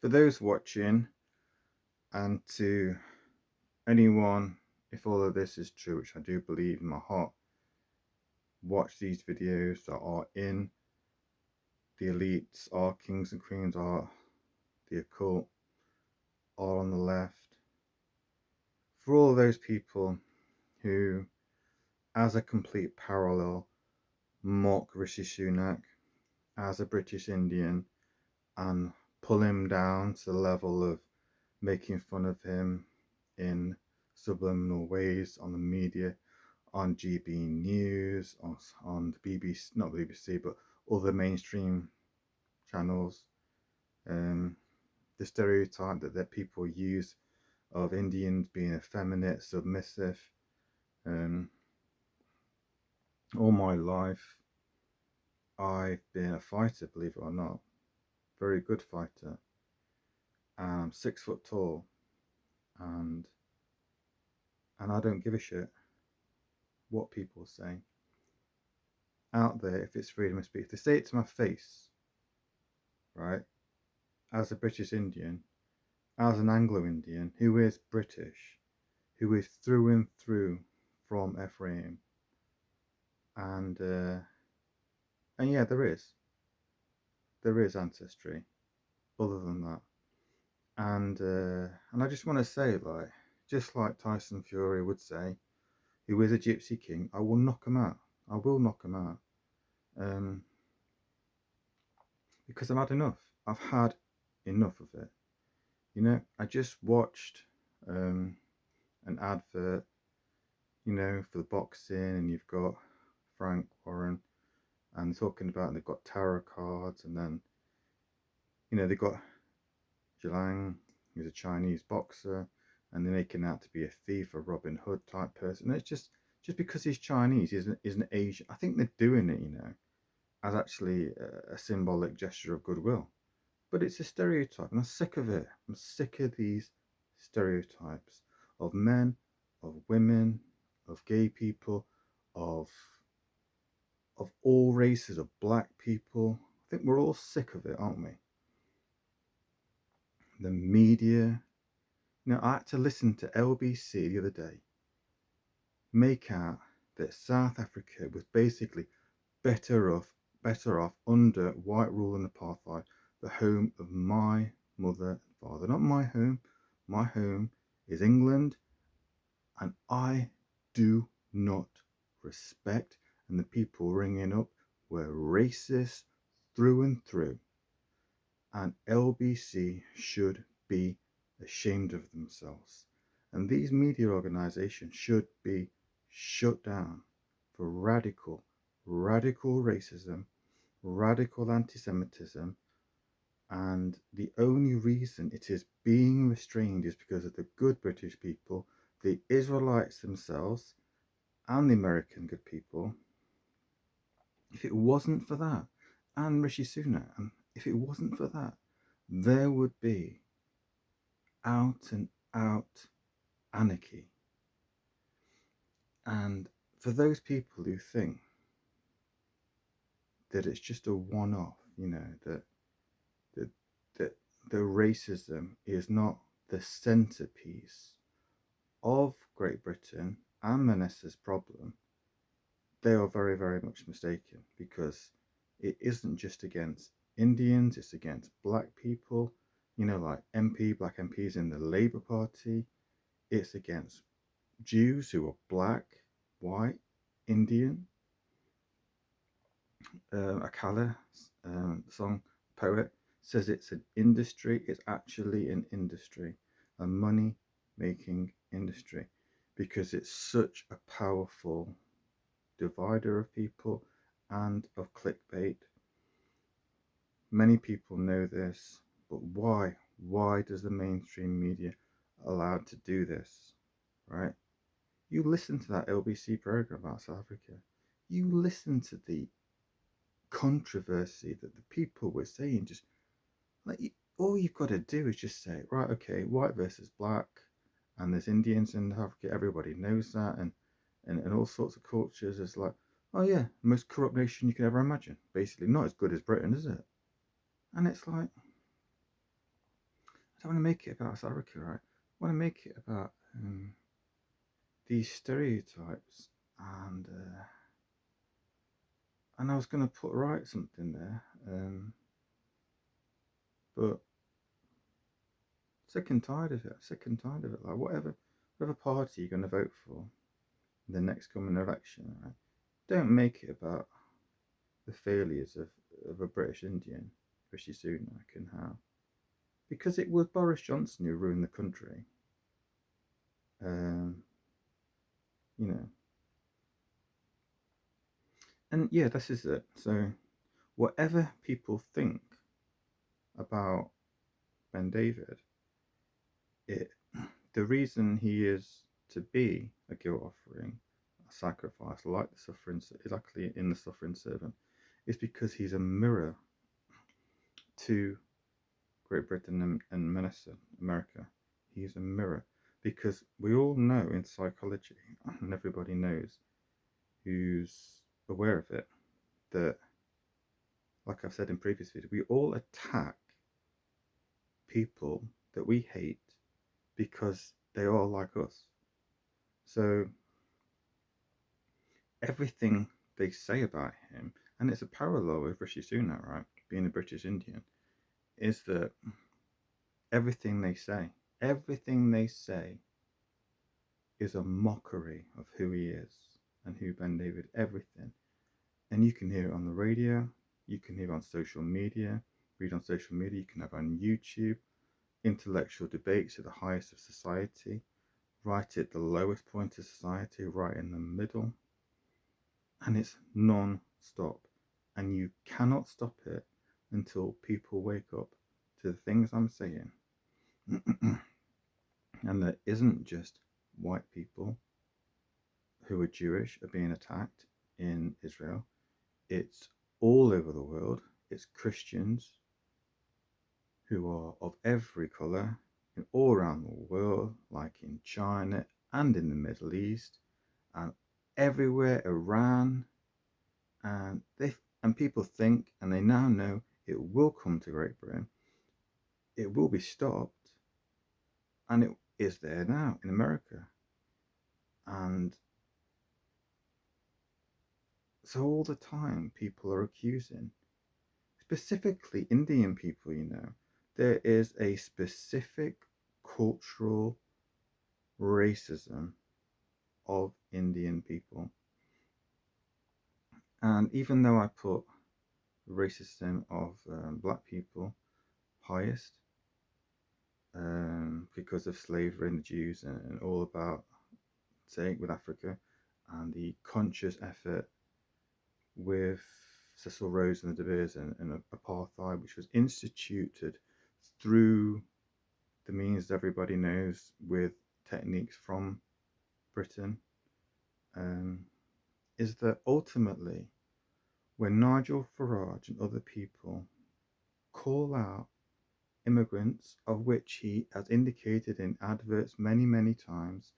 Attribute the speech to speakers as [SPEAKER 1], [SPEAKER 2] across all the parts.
[SPEAKER 1] for those watching, and to anyone, if all of this is true, which I do believe in my heart, watch these videos that are in the elites, are kings and queens, are the occult, are on the left. For all those people who, as a complete parallel, mock Rishi Sunak as a British Indian and pull him down to the level of making fun of him in subliminal ways on the media, on GB News, on the BBC, not the BBC, but other mainstream channels. The stereotype that people use of Indians being effeminate, submissive. All my life, I've been a fighter, believe it or not, very good fighter. I'm 6 foot tall, and I don't give a shit what people say out there. If it's freedom of speech, they say it to my face, right? As a British Indian, as an Anglo-Indian who is British, who is through and through from Ephraim, and yeah, there is ancestry other than that, and I just want to say, like, just like Tyson Fury would say, who is a Gypsy King, I will knock him out. I will knock him out. Because I've had enough. I've had enough of it. You know, I just watched an advert, for the boxing, and you've got Frank Warren, and talking about they've got tarot cards, and then, they've got Jilang, who's a Chinese boxer, and they're making out to be a thief, a Robin Hood type person. And it's just because he's Chinese, isn't Asian. I think they're doing it, as actually a symbolic gesture of goodwill. But it's a stereotype, and I'm sick of it. I'm sick of these stereotypes of men, of women, of gay people, of all races, of black people. I think we're all sick of it, aren't we? The media. I had to listen to LBC the other day make out that South Africa was basically better off under white rule and apartheid, the home of my mother and father. Not my home. My home is England, and I do not respect, and the people ringing up were racist through and through, and LBC should be ashamed of themselves, and these media organizations should be shut down for radical racism, radical anti-Semitism, and the only reason it is being restrained is because of the good British people, the Israelites themselves, and the American good people. If it wasn't for that, and Rishi Sunak, and if it wasn't for that, there would be out and out anarchy. And for those people who think that it's just a one-off, that the racism is not the centerpiece of Great Britain and Manessa's problem, they are very, very much mistaken, because it isn't just against Indians, it's against black people, like black MPs in the Labour Party. It's against Jews who are black, white, Indian. Akala, song poet, says it's an industry. It's actually an industry, a money-making industry, because it's such a powerful divider of people and of clickbait. Many people know this, but why? Why does the mainstream media allow to do this, right? You listen to that LBC program about South Africa. You listen to the controversy that the people were saying. Just like, all you've got to do is just say, right, okay, white versus black, and there's Indians in Africa. Everybody knows that, and all sorts of cultures. It's like, oh yeah, most corrupt nation you could ever imagine. Basically, not as good as Britain, is it? And it's like, don't want to make it about South Africa, right? I want to make it about these stereotypes, and I was going to write something there, but sick and tired of it. Sick and tired of it. Like whatever party you're going to vote for in the next coming election, right? Don't make it about the failures of a British Indian, Rishi Sunak, and how, because it was Boris Johnson who ruined the country. Um, you know, and yeah, this is it. So, whatever people think about Ben David, the reason he is to be a guilt offering, a sacrifice, like the suffering, exactly in the suffering servant, is because he's a mirror to Great Britain and America. He's a mirror because we all know in psychology, and everybody knows who's aware of it, that, like I've said in previous videos, we all attack people that we hate because they are like us. So everything they say about him, and it's a parallel with Rishi Sunak, right, being a British Indian, is that everything they say is a mockery of who he is and who Ben David, everything. And you can hear it on the radio, you can hear it on social media, read on social media, you can have it on YouTube, intellectual debates at the highest of society, right at the lowest point of society, right in the middle. And it's non-stop. And you cannot stop it until people wake up to the things I'm saying. And there isn't just white people who are Jewish are being attacked in Israel. It's all over the world. It's Christians who are of every colour all around the world, like in China and in the Middle East and everywhere, Iran, and people think, and they now know, it will come to Great Britain. It will be stopped, and it is there now in America. And so all the time people are accusing, specifically Indian people, there is a specific cultural racism of Indian people. And even though I put racism of black people highest, because of slavery and the Jews and all about, say, with Africa, and the conscious effort with Cecil Rhodes and the De Beers and apartheid, which was instituted through the means everybody knows with techniques from Britain, is that ultimately when Nigel Farage and other people call out immigrants, of which he has indicated in adverts many, many times,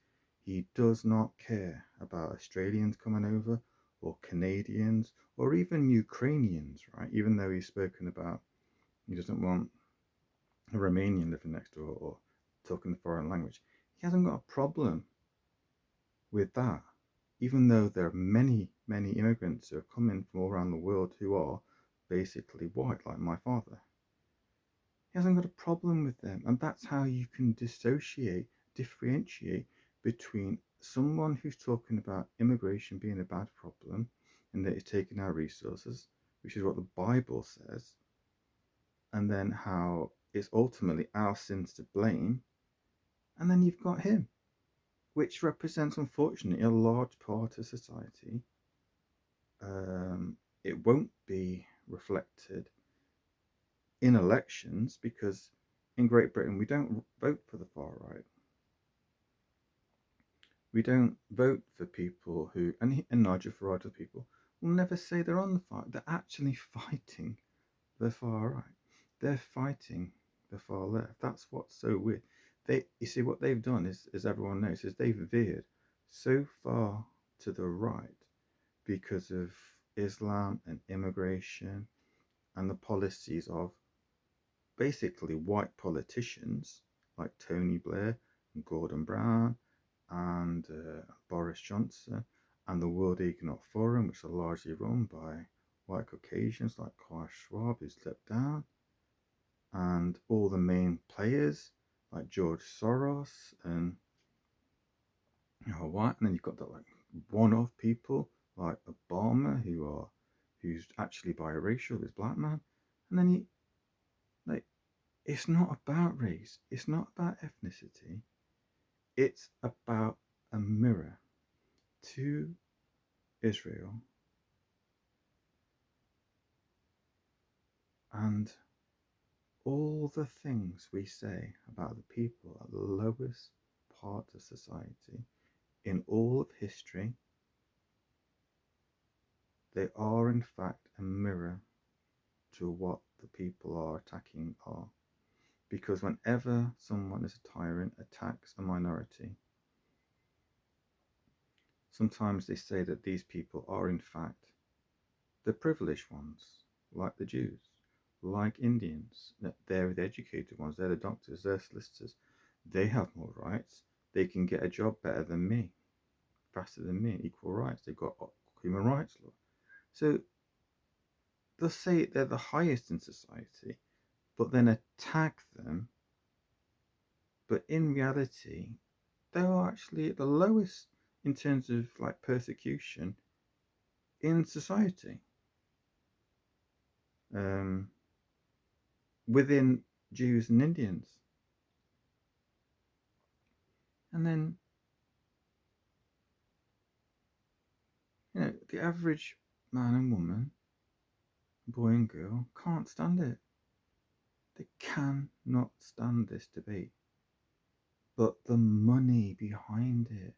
[SPEAKER 1] he does not care about Australians coming over or Canadians or even Ukrainians, right? Even though he's spoken about he doesn't want a Romanian living next door or talking the foreign language. He hasn't got a problem with that, even though there are many, many immigrants who are coming from all around the world who are basically white, like my father. He hasn't got a problem with them. And that's how you can differentiate between someone who's talking about immigration being a bad problem and that it's taking our resources, which is what the Bible says, and then how it's ultimately our sins to blame. And then you've got him, which represents, unfortunately, a large part of society. It won't be reflected in elections because in Great Britain we don't vote for the far right. We don't vote for people who, and Nigel Farage people will never say they're on the far. They're actually fighting the far right. They're fighting the far left. That's what's so weird. You see, what they've done is, as everyone knows, is they've veered so far to the right because of Islam and immigration and the policies of basically white politicians like Tony Blair and Gordon Brown and Boris Johnson and the World Economic Forum, which are largely run by white Caucasians like Klaus Schwab, who stepped down, and all the main players like George Soros and white, and then you've got the like one-off people like Obama who's actually biracial, is black man, and then you like it's not about race, it's not about ethnicity, it's about a mirror to Israel and all the things we say about the people at the lowest part of society in all of history, they are in fact a mirror to what the people are attacking are. Because whenever someone is a tyrant, attacks a minority, sometimes they say that these people are in fact the privileged ones, like the Jews, like Indians. They're the educated ones, they're the doctors, they're solicitors. They have more rights. They can get a job better than me, faster than me, equal rights. They've got human rights law. So they'll say they're the highest in society, but then attack them. But in reality, they are actually at the lowest in terms of like persecution in society. Um, Within Jews and Indians. And then, the average man and woman, boy and girl, can't stand it. They cannot stand this debate. But the money behind it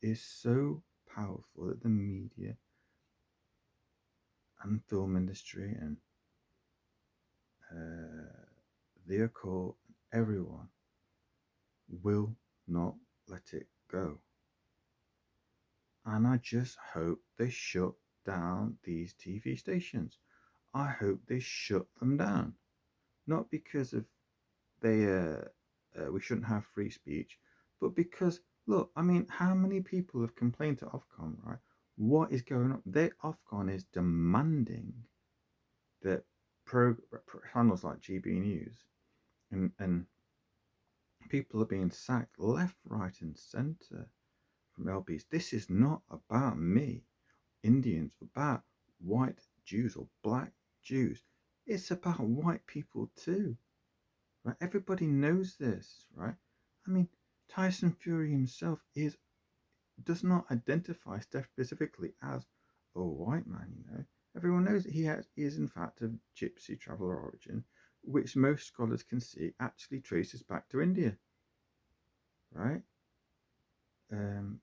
[SPEAKER 1] is so powerful that the media and film industry and the occult, everyone will not let it go. And I just hope they shut down these TV stations. I hope they shut them down. Not because of we shouldn't have free speech, but because, look, I mean, how many people have complained to Ofcom, right? What is going on? Ofcom is demanding that channels like GB News and people are being sacked left, right, and centre from LBs. This is not about me, Indians, about white Jews or black Jews. It's about white people too, right? Everybody knows this, right? I mean, Tyson Fury himself does not identify specifically as a white man. Everyone knows that he is in fact of gypsy traveller origin, which most scholars can see actually traces back to India, right?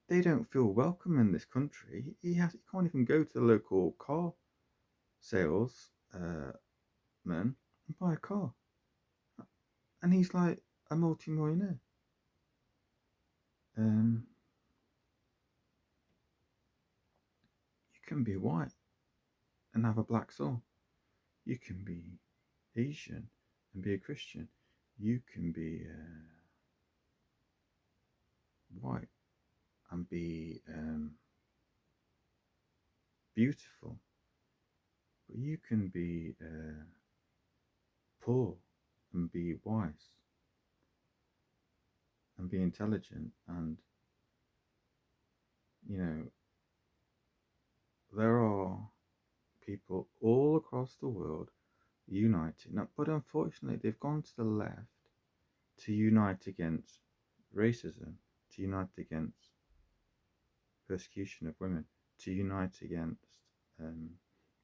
[SPEAKER 1] They don't feel welcome in this country. He can't even go to the local car sales man and buy a car, and he's like a multi-millionaire. You can be white and have a black soul. You can be Asian and be a Christian. You can be white and be beautiful. But you can be poor and be wise and be intelligent. And, there are people all across the world united. Now, but unfortunately, they've gone to the left to unite against racism, to unite against persecution of women, to unite against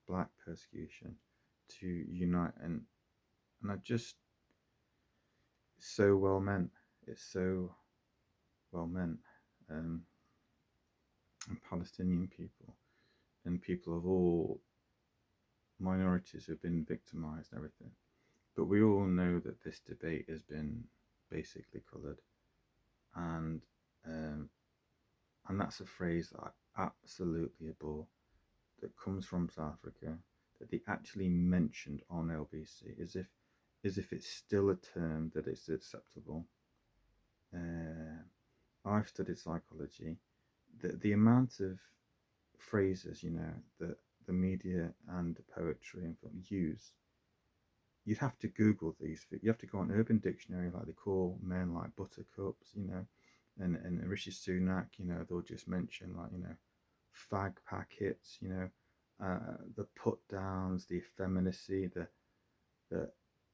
[SPEAKER 1] black persecution, to unite, and I just, it's so well meant. It's so well meant. And Palestinian people and people of all minorities who have been victimized and everything. But we all know that this debate has been basically coloured, and that's a phrase that I absolutely abhor, that comes from South Africa, that they actually mentioned on LBC, as if as if it's still a term that is acceptable. I've studied psychology. The amount of phrases, that the media and the poetry and film use, you'd have to Google these. You have to go on Urban Dictionary, like they call men like buttercups, and Rishi Sunak, they'll just mention like, fag packets, the put downs, the effeminacy, the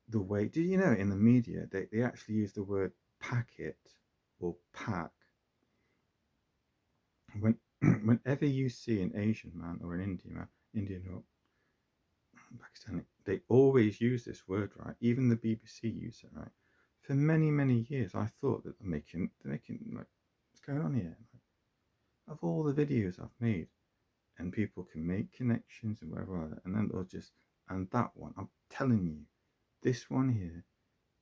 [SPEAKER 1] the way. Do you know in the media they actually use the word packet or pack when whenever you see an Asian man or an Indian or Pakistani, they always use this word, right? Even the BBC use it, right? For many, many years, I thought that they're making like, what's going on here? Like, of all the videos I've made, and people can make connections and whatever, and then they'll just, and that one, I'm telling you, this one here,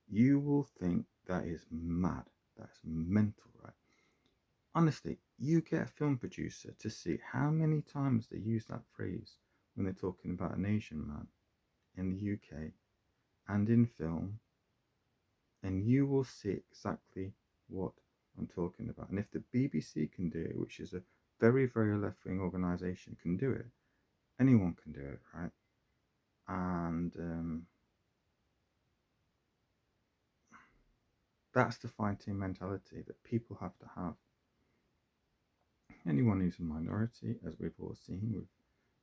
[SPEAKER 1] you will think that is mad. That's mental, right? Honestly, you get a film producer to see how many times they use that phrase when they're talking about an Asian man in the UK and in film, and you will see exactly what I'm talking about. And if the BBC can do it, which is a very, very left wing organisation, can do it, anyone can do it, right? And that's the fighting mentality that people have to have. Anyone who's a minority, as we've all seen with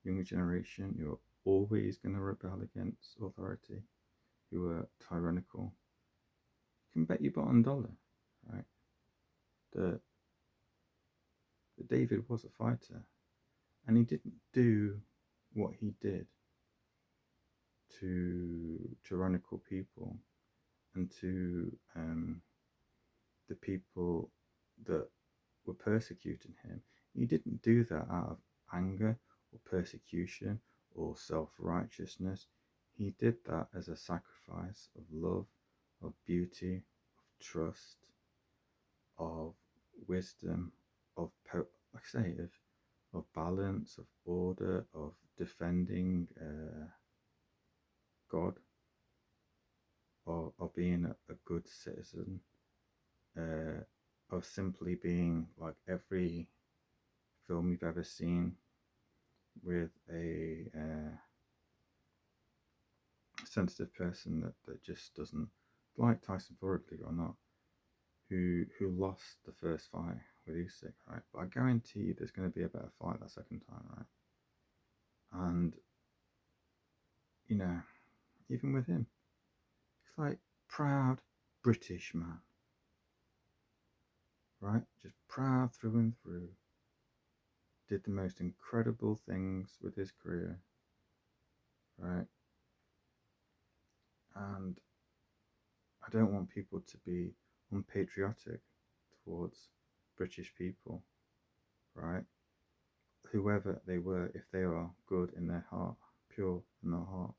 [SPEAKER 1] younger generation, who are always going to rebel against authority, who are tyrannical, you can bet your bottom dollar, right? That David was a fighter, and he didn't do what he did to tyrannical people and to the people that were persecuting him. He didn't do that out of anger or persecution or self-righteousness. He did that as a sacrifice of love, of beauty, of trust, of wisdom, like I say, of balance, of order, of defending God, of being a good citizen, of simply being like every film you've ever seen with a sensitive person that just doesn't like Tyson Fury, believe it or not, who lost the first fight with Usyk, right? But I guarantee you there's going to be a better fight that second time, right? And even with him, he's like proud British man, right? Just proud through and through. Did the most incredible things with his career, right? And I don't want people to be unpatriotic towards British people, right? Whoever they were, if they are good in their heart, pure in their heart.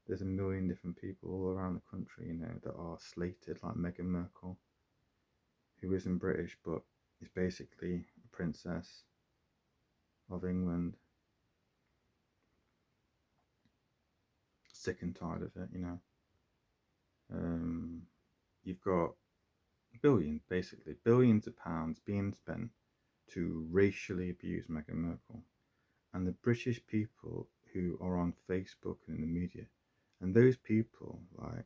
[SPEAKER 1] There's a million different people all around the country, that are slated, like Meghan Markle, who isn't British but is basically a princess of England. Sick and tired of it, You've got billions of pounds being spent to racially abuse Meghan Markle. And the British people who are on Facebook and in the media, and those people like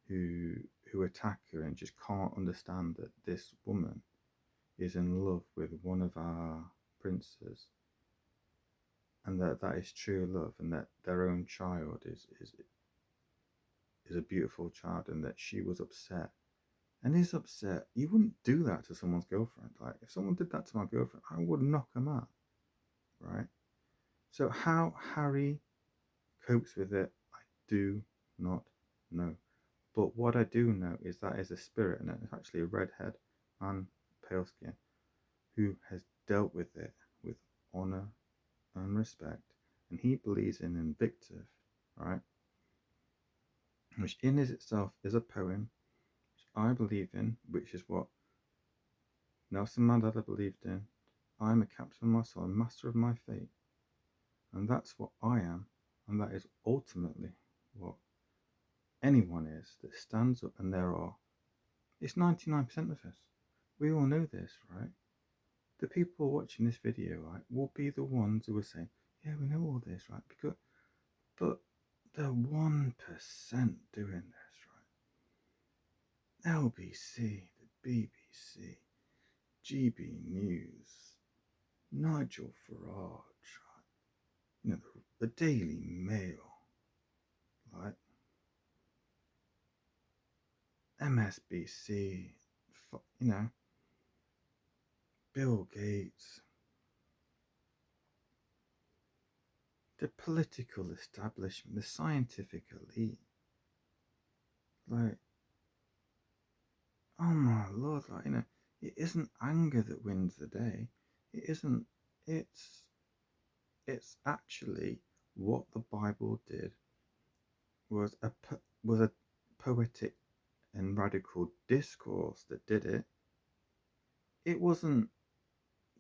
[SPEAKER 1] who attack her and just can't understand that this woman is in love with one of our princes, and that is true love, and that their own child is a beautiful child, and that she was upset and is upset. You wouldn't do that to someone's girlfriend. Like, if someone did that to my girlfriend, I would knock them out, right? So how Harry copes with it, I do not know. But what I do know is that is a spirit, and it's actually a redhead and pale skin who has dealt with it with honor and respect, and he believes in Invictus, right? Which in itself is a poem, which I believe in, which is what Nelson Mandela believed in. I am a captain of my soul, a master of my fate, and that's what I am, and that is ultimately what anyone is that stands up, and there are, it's 99% of us. We all know this, right? The people watching this video, right, will be the ones who are saying, yeah, we know all this, right? But the 1% doing this, right? LBC, the BBC, GB News, Nigel Farage, right? The Daily Mail, right? MSBC, Bill Gates, the political establishment, the scientific elite, like, oh my lord, like, it isn't anger that wins the day. It isn't. It's actually what the Bible did was a poetic and radical discourse that did it. It wasn't,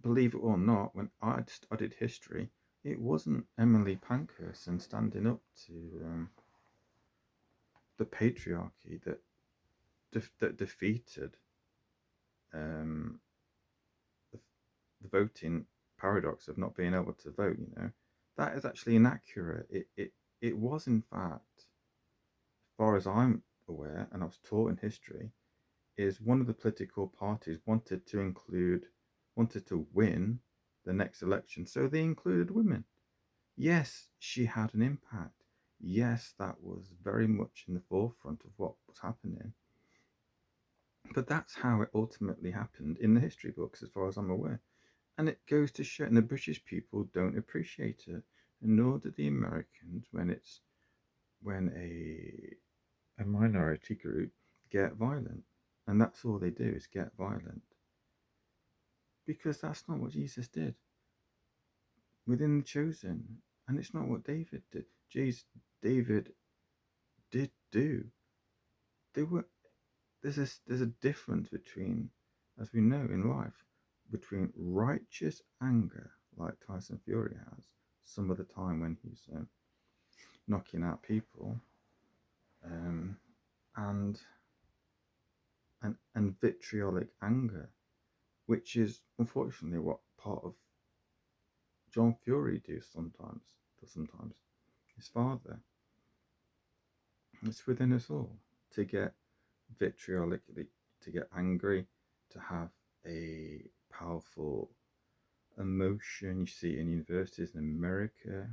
[SPEAKER 1] believe it or not, when I studied history, it wasn't Emily Pankhurst and standing up to the patriarchy that defeated um, the voting paradox of not being able to vote. That is actually inaccurate. It was, in fact, as far as I'm aware, and I was taught in history, is one of the political parties wanted to win the next election, so they included women. Yes, she had an impact. Yes, that was very much in the forefront of what was happening. But that's how it ultimately happened in the history books, as far as I'm aware. And it goes to show, and the British people don't appreciate it, and nor do the Americans when a minority group get violent. And that's all they do, is get violent. Because that's not what Jesus did within the chosen. And it's not what David did. David did do. They were there's a difference between, as we know in life, between righteous anger, like Tyson Fury has some of the time when he's knocking out people, um, and vitriolic anger, which is unfortunately what part of John Fury does sometimes. His father. It's within us all to get vitriolically, to get angry, to have a powerful emotion. You see it in universities in America,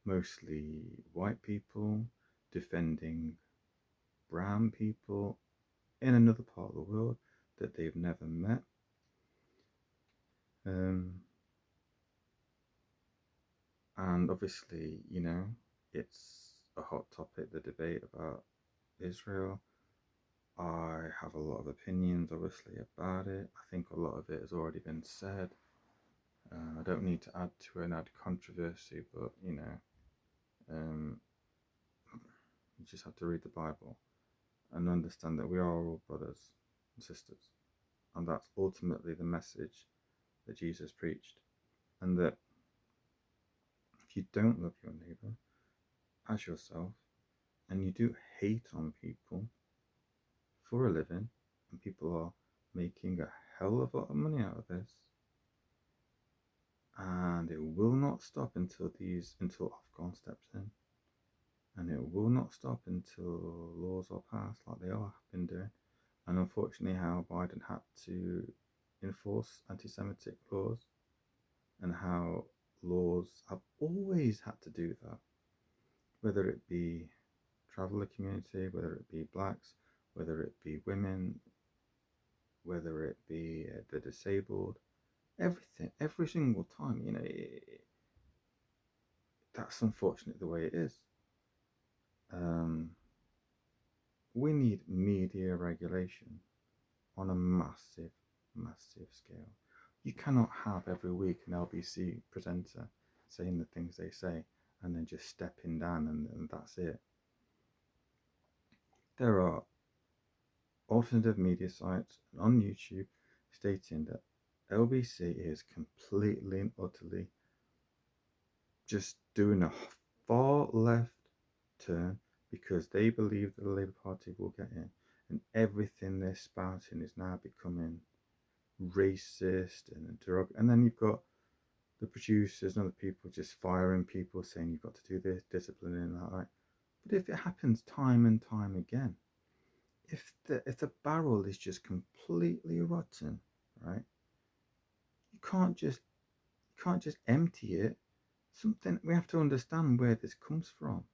[SPEAKER 1] mostly white people defending brown people in another part of the world that they've never met. And obviously, it's a hot topic, the debate about Israel. I have a lot of opinions, obviously, about it. I think a lot of it has already been said. I don't need to add to an add controversy, but you just have to read the Bible and understand that we are all brothers and sisters, and that's ultimately the message that Jesus preached. And that if you don't love your neighbor as yourself, and you do hate on people for a living, and people are making a hell of a lot of money out of this, and it will not stop until Afghan steps in, and it will not stop until laws are passed like they have been doing, and unfortunately how Biden had to enforce anti-Semitic laws, and how laws have always had to do that, whether it be traveller community, whether it be blacks, whether it be women, whether it be the disabled, everything, every single time, that's unfortunately the way it is. We need media regulation on a massive, massive scale. You cannot have every week an LBC presenter saying the things they say and then just stepping down and that's it. There are alternative media sites on YouTube stating that LBC is completely and utterly just doing a far left turn because they believe that the Labour Party will get in, and everything they're spouting is now becoming racist and derogatory. And then you've got the producers and other people just firing people, saying you've got to do this, disciplining that. Right? But if it happens time and time again, if the barrel is just completely rotten, right? You can't just empty it. Something we have to understand where this comes from.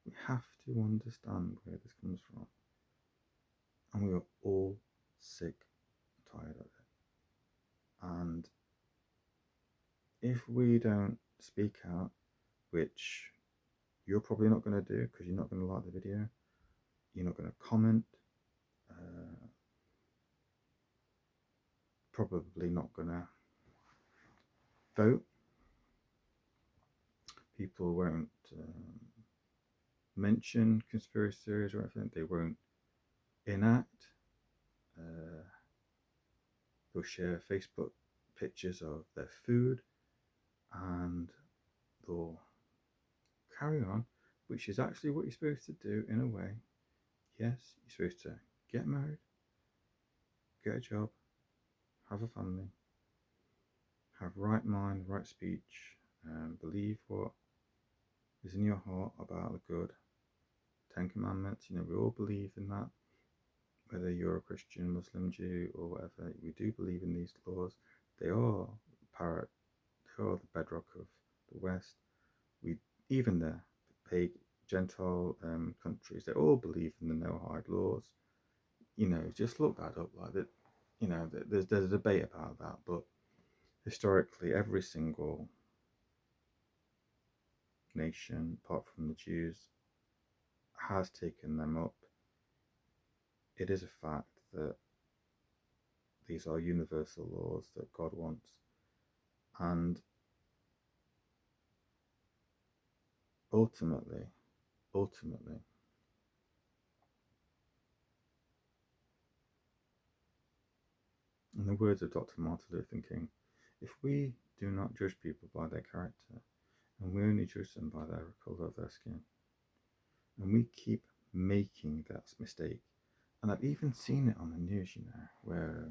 [SPEAKER 1] We have to understand where this comes from. And we are all sick and tired of it. And if we don't speak out, which you're probably not going to do because you're not going to like the video, you're not going to comment, probably not going to vote, people won't mention conspiracy theories or anything, they won't enact, they'll share Facebook pictures of their food, and they'll carry on, which is actually what you're supposed to do in a way. Yes, you're supposed to get married, get a job, have a family, have right mind, right speech, believe what is in your heart about the good. 10 Commandments, we all believe in that. Whether you're a Christian, Muslim, Jew, or whatever, we do believe in these laws. They are the bedrock of the West. Even the pagan Gentile countries, they all believe in the no-hide laws. Just look that up. Like that, there's a debate about that, but historically, every single nation, apart from the Jews, has taken them up. It is a fact that these are universal laws that God wants, and ultimately, in the words of Dr. Martin Luther King, if we do not judge people by their character, and we only judge them by the colour of their skin, and we keep making that mistake, and I've even seen it on the news, where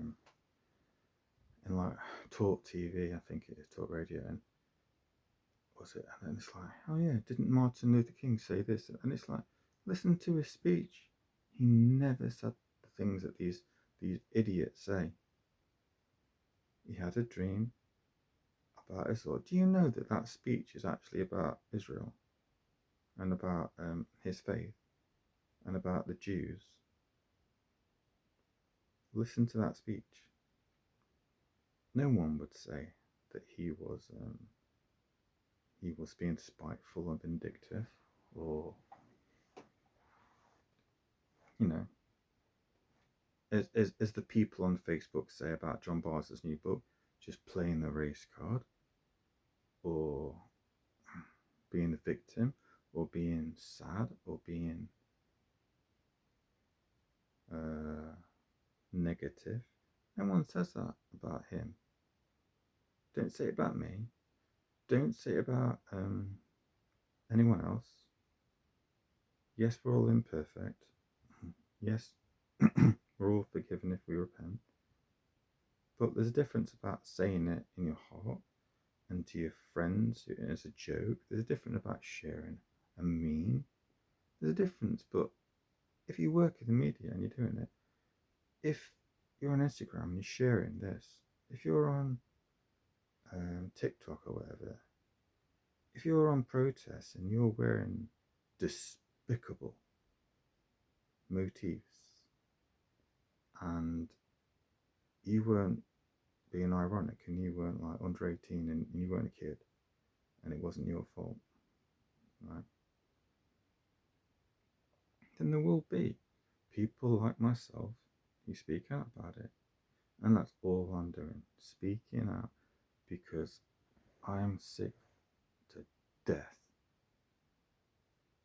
[SPEAKER 1] in like Talk TV, I think it is Talk Radio, and was it? And then it's like, oh yeah, didn't Martin Luther King say this? And it's like, listen to his speech. He never said the things that these idiots say. He had a dream about Israel. Do you know that that speech is actually about Israel and about his faith and about the Jews? Listen to that speech. No one would say that he was being spiteful and vindictive, or as the people on Facebook say about John Bars's new book, just playing the race card, or being the victim, or being sad, or being negative. No one says that about him. Don't say it about me. Don't say it about anyone else. Yes, we're all imperfect. Yes, we're all forgiven if we repent. But there's a difference about saying it in your heart and to your friends as a joke. There's a difference about sharing a meme. There's a difference, but if you work in the media and you're doing it, if you're on Instagram and you're sharing this, if you're on TikTok or whatever, if you're on protests and you're wearing despicable motifs and you weren't being ironic and you weren't like under 18 and you weren't a kid and it wasn't your fault, right? Then there will be people like myself who speak out about it. And that's all I'm doing, speaking out, because I am sick to death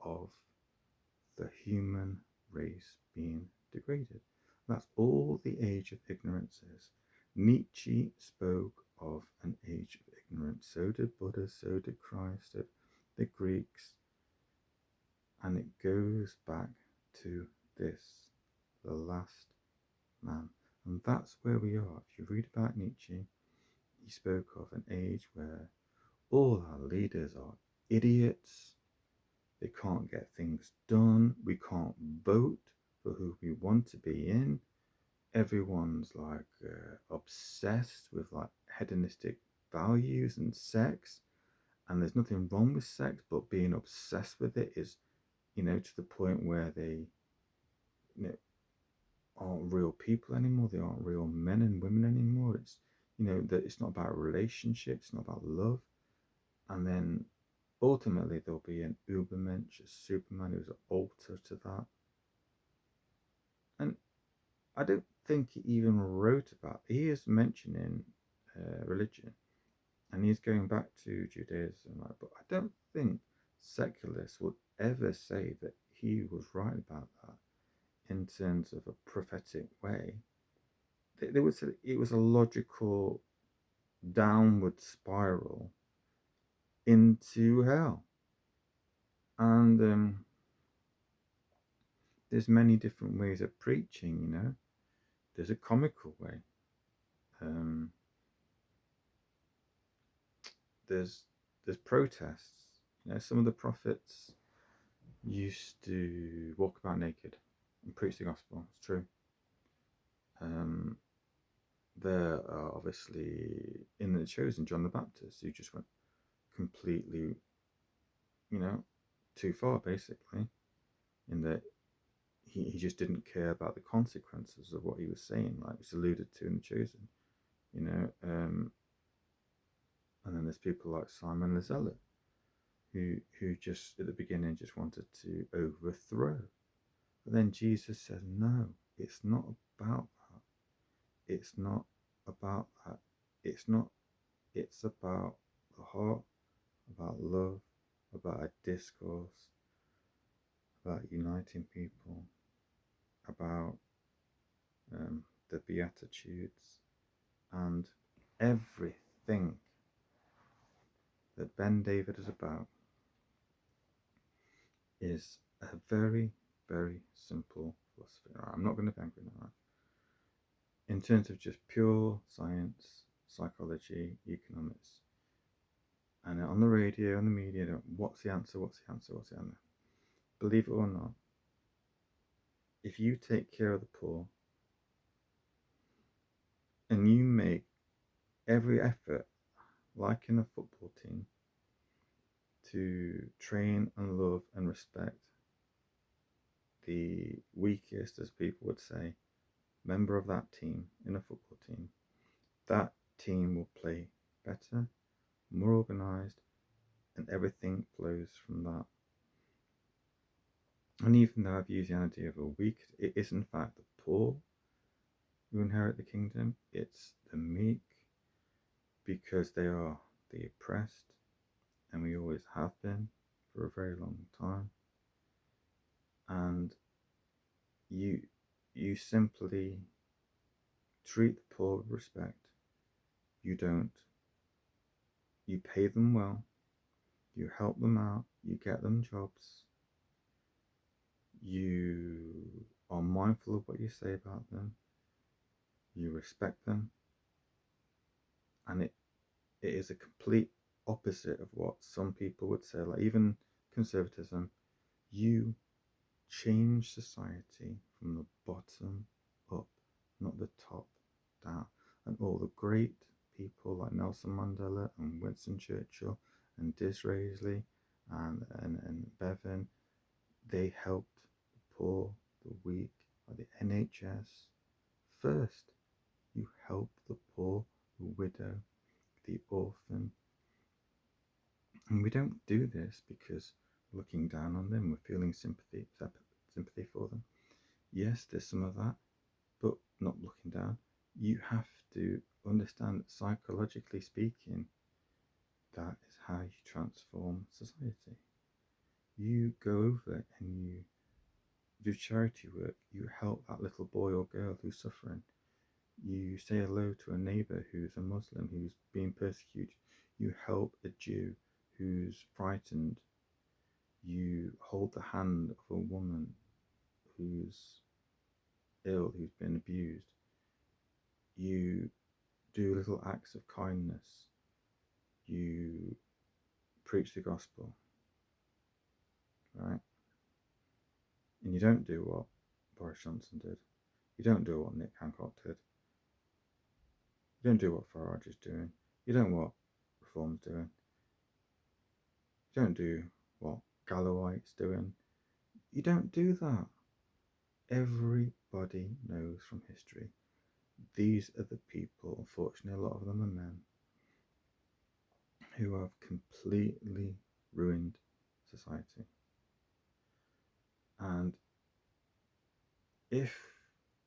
[SPEAKER 1] of the human race being degraded. That's all the age of ignorance is. Nietzsche spoke of an age of ignorance. So did Buddha, so did Christ, the Greeks. And it goes back to this, the last man. And that's where we are. If you read about Nietzsche, he spoke of an age where all our leaders are idiots. They can't get things done. We can't vote for who we want to be in. Everyone's like obsessed with like hedonistic values and sex. And there's nothing wrong with sex, but being obsessed with it is, to the point where they, you know, aren't real people anymore. They aren't real men and women anymore. It's, that it's not about relationships, it's not about love. And then ultimately there'll be an Ubermensch, a Superman who's an alter to that. And I don't think he even wrote about. He is mentioning religion, and he's going back to Judaism. But I don't think secularists would ever say that he was right about that in terms of a prophetic way. They would say it was a logical downward spiral into hell. And there's many different ways of preaching. There's a comical way. Um, there's protests. Some of the prophets used to walk about naked and preach the gospel. It's true. There are obviously in the chosen John the Baptist who just went completely, too far, basically, in that he just didn't care about the consequences of what he was saying, like it's alluded to in the chosen, and then there's people like Simon the Zealot who just at the beginning just wanted to overthrow. But then Jesus said, no, it's not about that. It's not about that. It's not, it's about the heart, about love, about a discourse, about uniting people, about the Beatitudes, and everything that Ben David is about is a very, very simple philosophy. I'm not going to be angry at that. In terms of just pure science, psychology, economics, and on the radio, on the media, what's the answer, what's the answer, what's the answer? Believe it or not, if you take care of the poor and you make every effort, like in a football team, to train and love and respect the weakest, as people would say, member of that team in a football team, that team will play better, more organised, and everything flows from that. And even though I've used the idea of a weak, it is in fact the poor who inherit the kingdom. It's the meek, because they are the oppressed, and we always have been for a very long time. And you simply treat the poor with respect. You don't. You pay them well. You help them out. You get them jobs. You are mindful of what you say about them. You respect them. And it is a complete opposite of what some people would say, like even conservatism. You change society from the bottom up, not the top down. And all the great people like Nelson Mandela and Winston Churchill and Disraeli and Bevan, they helped the poor, the weak, like the NHS. First, you help the poor, the widow, the orphan. And we don't do this because we're looking down on them, we're feeling sympathy for them. Yes, there's some of that, but not looking down. You have to understand that psychologically speaking, that is how you transform society. You go over and you do charity work. You help that little boy or girl who's suffering. You say hello to a neighbour who's a Muslim who's being persecuted. You help a Jew who's frightened. You hold the hand of a woman who's ill, who's been abused. You do little acts of kindness. You preach the gospel, right? And you don't do what Boris Johnson did. You don't do what Nick Hancock did. You don't do what Farage is doing. You don't do what Reform's doing. You don't do what Galloway's doing. You don't do that. Everybody knows from history. These are the people, unfortunately, a lot of them are men, who have completely ruined society. And if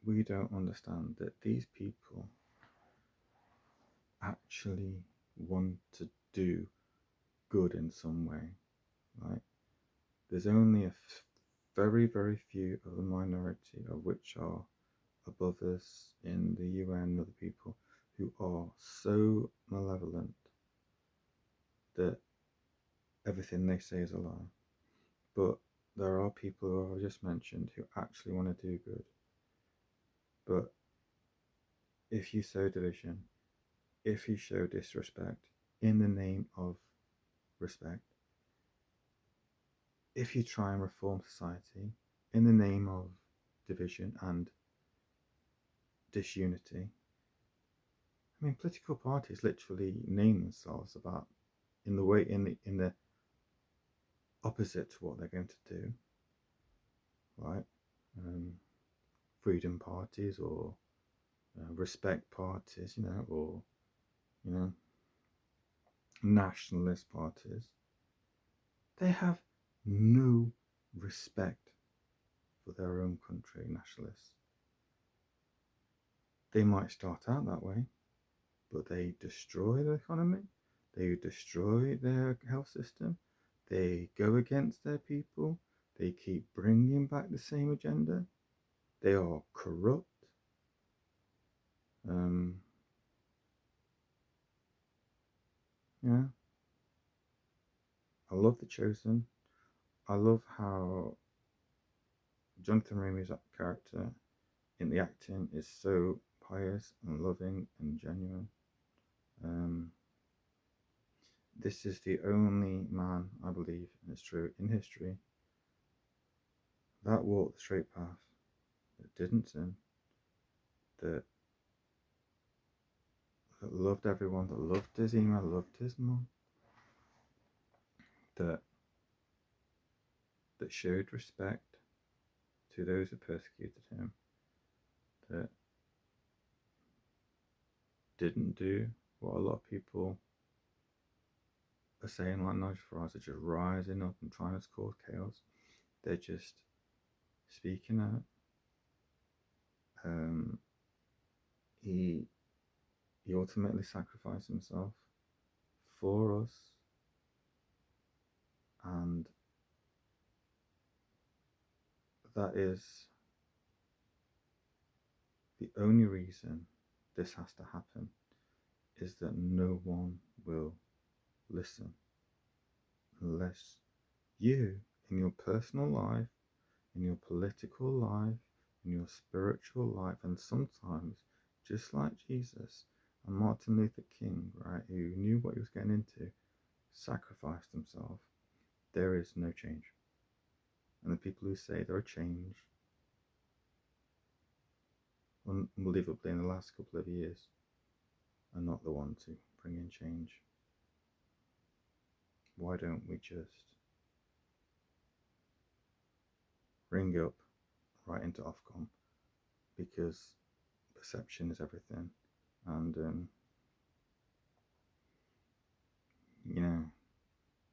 [SPEAKER 1] we don't understand that these people actually want to do good in some way, right? There's only very, very few of the minority, of which are above us in the UN and other people, who are so malevolent that everything they say is a lie. But there are people who I've just mentioned who actually want to do good. But if you sow division, if you show disrespect in the name of respect, if you try and reform society in the name of division and disunity, I mean, political parties literally name themselves about in the opposite to what they're going to do, right? Freedom parties or respect parties, or nationalist parties. They have no respect for their own country, nationalists. They might start out that way, but they destroy the economy, they destroy their health system, they go against their people, they keep bringing back the same agenda, they are corrupt. Yeah. I love The Chosen. I love how Jonathan Ramey's character in the acting is so pious and loving and genuine. This is the only man, I believe, and it's true, in history that walked the straight path, that didn't sin, that loved everyone, that loved his email, loved his mum, that showed respect to those who persecuted him, that didn't do what a lot of people are saying, like Nigel Farage, are just rising up and trying to cause chaos. They're just speaking out. He ultimately sacrificed himself for us, and that is the only reason this has to happen, is that no one will listen unless you, in your personal life, in your political life, in your spiritual life, and sometimes, just like Jesus and Martin Luther King, right, who knew what he was getting into, sacrificed himself, there is no change. And the people who say there are change, unbelievably in the last couple of years, are not the ones who bring in change. Why don't we just ring up right into Ofcom? Because perception is everything, and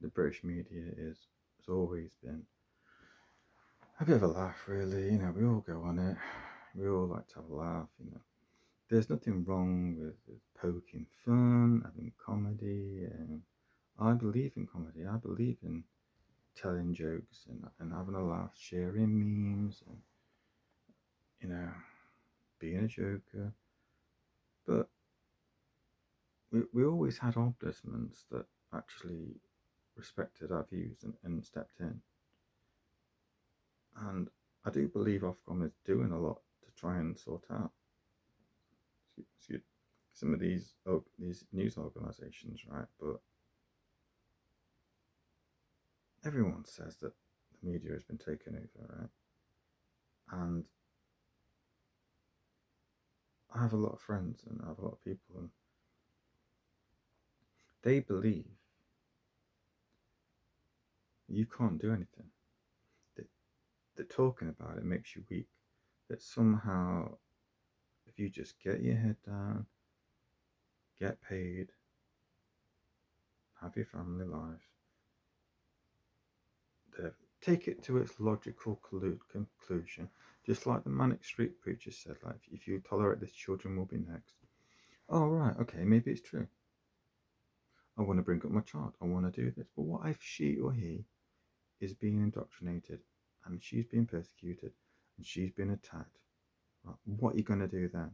[SPEAKER 1] the British media has always been a bit of a laugh, really. We all go on it. We all like to have a laugh. There's nothing wrong with poking fun, having comedy, and I believe in comedy. I believe in telling jokes and having a laugh, sharing memes, and being a joker. But we always had ombudsmen that actually respected our views and stepped in. And I do believe Ofcom is doing a lot to try and sort out some of these news organisations, right? But everyone says that the media has been taken over, right? And I have a lot of friends and I have a lot of people, and they believe you can't do anything. That talking about it makes you weak. That somehow, if you just get your head down, get paid, have your family life, take it to its logical conclusion, just like the Manic Street Preacher said, like, if you tolerate this, children will be next. Oh, right, okay, maybe it's true. I want to bring up my child. I want to do this. But what if she or he is being indoctrinated and she's being persecuted and she's been attacked? Right? What are you going to do then?